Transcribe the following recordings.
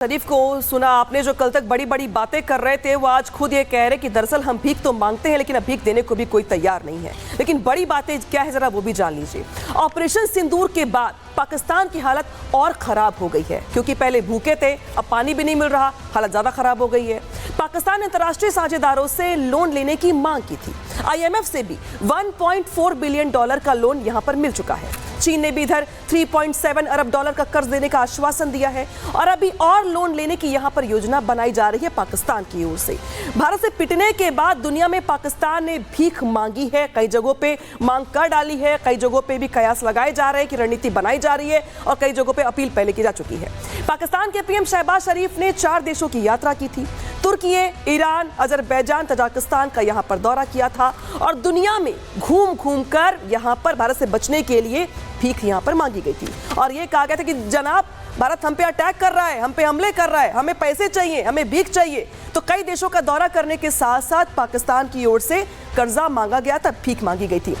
शरीफ को सुना आपने, जो कल तक बड़ी बड़ी बातें कर रहे थे, वो आज खुद ये कह रहे कि दरअसल हम भीख तो मांगते हैं लेकिन अब भीख देने को भी कोई तैयार नहीं है। लेकिन बड़ी बातें क्या है जरा वो भी जान लीजिए। ऑपरेशन सिंदूर के बाद पाकिस्तान की हालत और खराब हो गई है, क्योंकि पहले भूखे थे, अब पानी भी नहीं मिल रहा, हालत ज्यादा खराब हो गई है। पाकिस्तान ने अंतर्राष्ट्रीय साझेदारों से लोन लेने की मांग की थी। IMF से भी $1.4 बिलियन का लोन यहां पर मिल चुका है। चीन ने भी इधर $3.7 अरब का कर्ज देने का आश्वासन दिया है और अभी और लोन लेने की यहां पर योजना बनाई जा रही है पाकिस्तान की ओर से। भारत से पिटने के बाद दुनिया में पाकिस्तान ने भीख मांगी है, कई जगहों पे मांग कर डाली है, कई जगहों पे भी कयास लगाए जा रहे हैं कि रणनीति बनाई जा रही है और कई जगहों पे अपील पहले की जा चुकी है। पाकिस्तान के PM शहबाज शरीफ ने 4 देशों की यात्रा की थी। तुर्की, ईरान, अजरबैजान, तजाकिस्तान का यहां पर दौरा किया था और दुनिया में घूम घूम कर यहां पर भारत से बचने के लिए भीख यहां पर मांगी गई थी और यह कहा गया था कि जनाब भारत हम पे अटैक कर रहा है, हम पे हमले कर रहा है, हमें पैसे चाहिए, हमें भीख चाहिए। तो कई देशों का दौरा करने के साथ साथ पाकिस्तान की ओर से कर्जा मांगा गया था, भीख मांगी गई थी।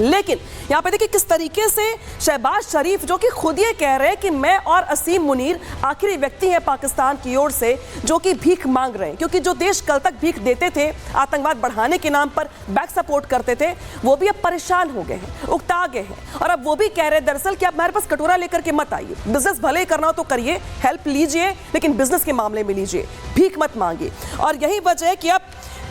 लेकिन यहां पे देखिए किस तरीके से शहबाज शरीफ, जो कि खुद ये कह रहे हैं कि मैं और असीम मुनीर आखिरी व्यक्ति हैं पाकिस्तान की ओर से जो कि भीख मांग रहे हैं, क्योंकि जो देश कल तक भीख देते थे, आतंकवाद बढ़ाने के नाम पर बैक सपोर्ट करते थे, वो भी अब परेशान हो गए हैं, उकता गए हैं और अब वो भी कह रहे हैं दरअसल कि आप हमारे पास कटोरा लेकर के मत आइए, बिजनेस भले करना हो तो करिए, हेल्प लीजिए, लेकिन बिजनेस के मामले में लीजिए, भीख मत मांगिए। और यही वजह है कि अब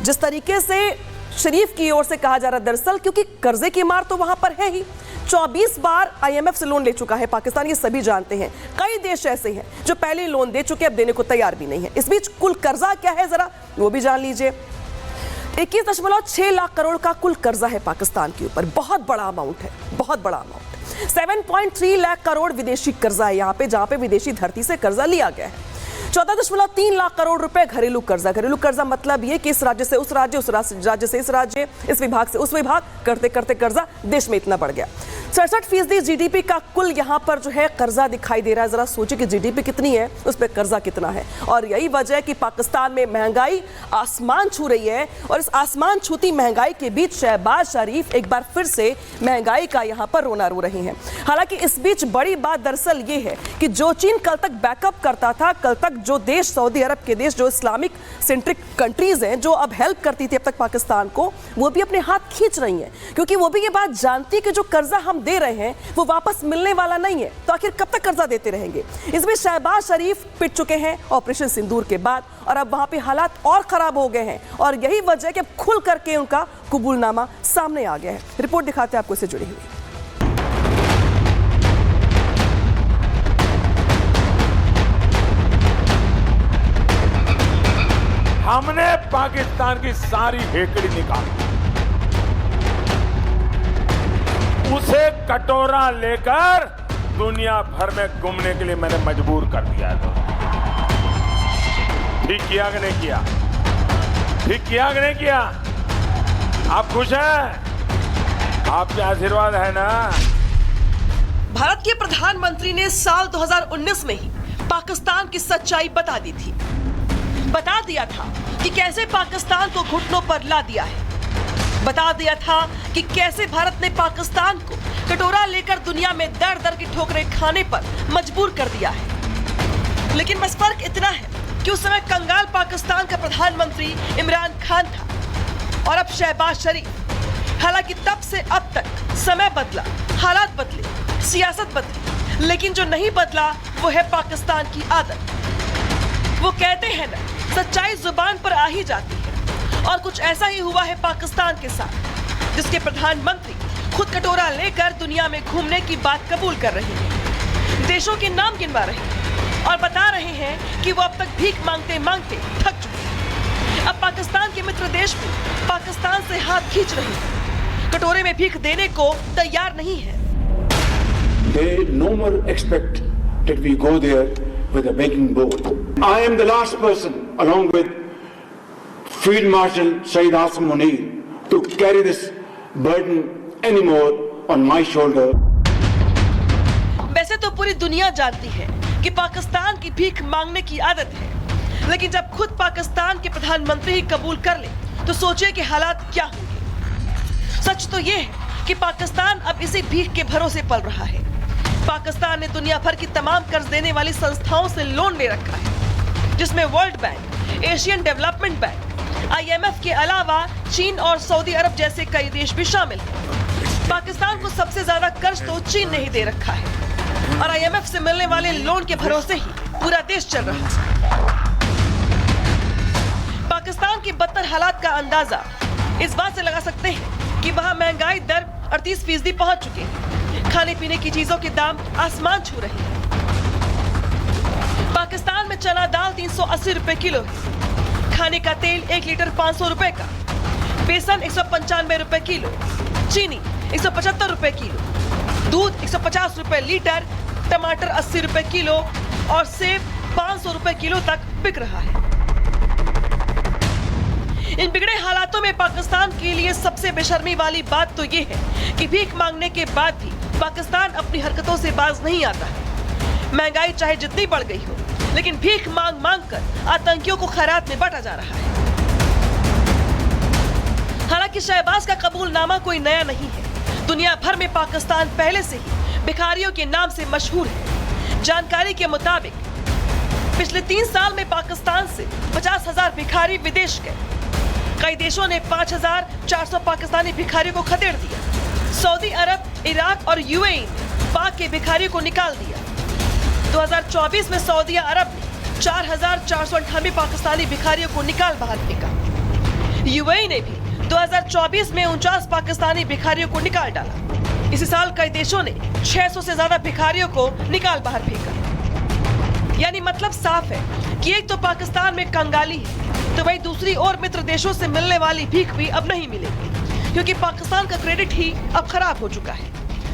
जिस तरीके से शरीफ की ओर से कहा जा रहा है, दरअसल क्योंकि कर्जे की मार तो वहां पर है ही, 24 बार IMF से लोन ले चुका है पाकिस्तान, ये सभी जानते हैं। कई देश ऐसे हैं जो पहले लोन दे चुके, अब देने को तैयार भी नहीं है। इस बीच कुल कर्जा क्या है जरा वो भी जान लीजिए। 21.6 लाख करोड़ का कुल कर्जा है पाकिस्तान के ऊपर, बहुत बड़ा अमाउंट है, बहुत बड़ा अमाउंट। 7.3 लाख करोड़ विदेशी कर्जा है यहाँ पे, जहां पे विदेशी धरती से कर्जा लिया गया है। 14.3 लाख करोड़ रुपए घरेलू कर्जा। घरेलू कर्जा मतलब ये कि इस राज्य से उस राज्य, उस राज्य से इस राज्य, इस विभाग से उस विभाग, करते करते कर्जा देश में इतना बढ़ गया। 67% GDP का कुल यहाँ पर जो है कर्जा दिखाई दे रहा है। जरा सोचिए कि GDP कितनी है, उस पर कर्जा कितना है। और यही वजह है कि पाकिस्तान में महंगाई आसमान छू रही है और इस आसमान छूती महंगाई के बीच शहबाज शरीफ एक बार फिर से महंगाई का यहाँ पर रोना रो रहे हैं। हालांकि इस बीच बड़ी बात दरअसल ये है कि जो चीन कल तक बैकअप करता था, कल तक जो देश सऊदी अरब के देश, जो इस्लामिक सेंट्रिक कंट्रीज हैं, जो अब हेल्प करती थी अब तक पाकिस्तान को, वो भी अपने हाथ खींच रही हैं, क्योंकि वो भी ये बात जानती है कि जो कर्जा हम दे रहे हैं वो वापस मिलने वाला नहीं है, तो आखिर कब तक कर्जा देते रहेंगे। इसमें शहबाज शरीफ पिट चुके हैं ऑपरेशन सिंदूर के बाद और अब वहां पे हालात और खराब हो गए हैं और यही वजह है कि अब खुल करके उनका कबूलनामा सामने आ गया है। रिपोर्ट दिखाते हैं आपको इससे जुड़ी हुई। हमने पाकिस्तान की सारी हेकड़ी निकाली, उसे कटोरा लेकर दुनिया भर में घूमने के लिए मैंने मजबूर कर दिया था। ठीक किया कि नहीं किया? ठीक किया कि नहीं किया? आप खुश हैं? आपके आशीर्वाद है ना? भारत के प्रधानमंत्री ने साल 2019 में ही पाकिस्तान की सच्चाई बता दी थी, बता दिया था कि कैसे पाकिस्तान को घुटनों पर ला दिया है, बता दिया था कि कैसे भारत ने पाकिस्तान को कटोरा लेकर दुनिया में दर दर की ठोकरें खाने पर मजबूर कर दिया है। लेकिन बस फर्क इतना है कि उस समय कंगाल पाकिस्तान का प्रधानमंत्री इमरान खान था और अब शहबाज शरीफ। हालांकि तब से अब तक समय बदला, हालात बदले, सियासत बदली, लेकिन जो नहीं बदला वो है पाकिस्तान की आदत। वो कहते हैं ना, सच्चाई जुबान पर आ ही जाती है और कुछ ऐसा ही हुआ है पाकिस्तान के साथ, जिसके प्रधानमंत्री खुद कटोरा लेकर दुनिया में घूमने की बात कबूल कर रहे हैं, देशों के नाम गिनवा रहे हैं और बता रहे हैं कि वो अब तक भीख मांगते मांगते थक चुके हैं। अब पाकिस्तान के मित्र देश भी पाकिस्तान से हाथ खींच रहे हैं, कटोरे में भीख देने को तैयार नहीं है। They no more expect that we go there with a begging bowl. I am the last person, along with Field Marshal Saeed Asim Munir, to carry this burden anymore on my shoulder. वैसे तो पूरी दुनिया जानती है कि पाकिस्तान की भीख मांगने की आदत है, लेकिन जब खुद पाकिस्तान के प्रधानमंत्री ही कबूल कर ले तो सोचिए कि हालात क्या होंगे। सच तो ये है कि पाकिस्तान अब इसी भीख के भरोसे पल रहा है। पाकिस्तान ने दुनिया भर की तमाम कर्ज देने वाली संस्थाओं से लोन ले रखा है जिसमें world bank, Asian development bank, IMF के अलावा चीन और सऊदी अरब जैसे कई देश भी शामिल हैं। पाकिस्तान को सबसे ज्यादा कर्ज तो चीन ने ही दे रखा है और IMF से मिलने वाले लोन के भरोसे ही पूरा देश चल रहा है। पाकिस्तान की बदतर हालात का अंदाजा इस बात से लगा सकते हैं कि वहां महंगाई दर 38% पहुंच चुकी है। खाने पीने की चीजों के दाम आसमान छू रहे हैं। पाकिस्तान में चना दाल 380 रुपए किलो है। खाने का तेल 1 लीटर 500 रुपए का, बेसन 195 रुपए किलो, चीनी 175 रुपए किलो, दूध 150 रुपए लीटर, टमाटर 80 रुपए किलो और सेब 500 रुपए किलो तक बिक रहा है। इन बिगड़े हालातों में पाकिस्तान के लिए सबसे बेशर्मी वाली बात तो ये है कि भीख मांगने के बाद भी पाकिस्तान अपनी हरकतों से बाज नहीं आता है। महंगाई चाहे जितनी बढ़ गई हो, लेकिन भीख मांग मांग कर आतंकियों को खैरात में बांटा जा रहा है। हालांकि शहबाज का कबूलनामा कोई नया नहीं है। दुनिया भर में पाकिस्तान पहले से ही भिखारियों के नाम से मशहूर है। जानकारी के मुताबिक पिछले 3 साल में पाकिस्तान से 50,000 भिखारी विदेश गए। कई देशों ने 5,400 पाकिस्तानी भिखारियों को खदेड़ दिया। सऊदी अरब, इराक और UAE ने पाक के भिखारियों को निकाल दिया। 2024 में सऊदी अरब ने 4,498 पाकिस्तानी भिखारियों को निकाल बाहर फेंका। UAE ने भी 2024 में 49 पाकिस्तानी भिखारियों को निकाल डाला। इसी साल कई देशों ने 600 से ज्यादा भिखारियों को निकाल बाहर फेंका। यानी मतलब साफ है कि एक तो पाकिस्तान में कंगाली है, तो वही दूसरी ओर मित्र देशों से मिलने वाली भीख भी अब नहीं मिलेगी, क्योंकि पाकिस्तान का क्रेडिट ही अब खराब हो चुका है।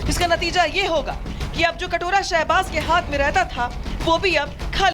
इसका नतीजा ये होगा कि अब जो कटोरा शहबाज के हाथ में रहता था, वो भी अब खाली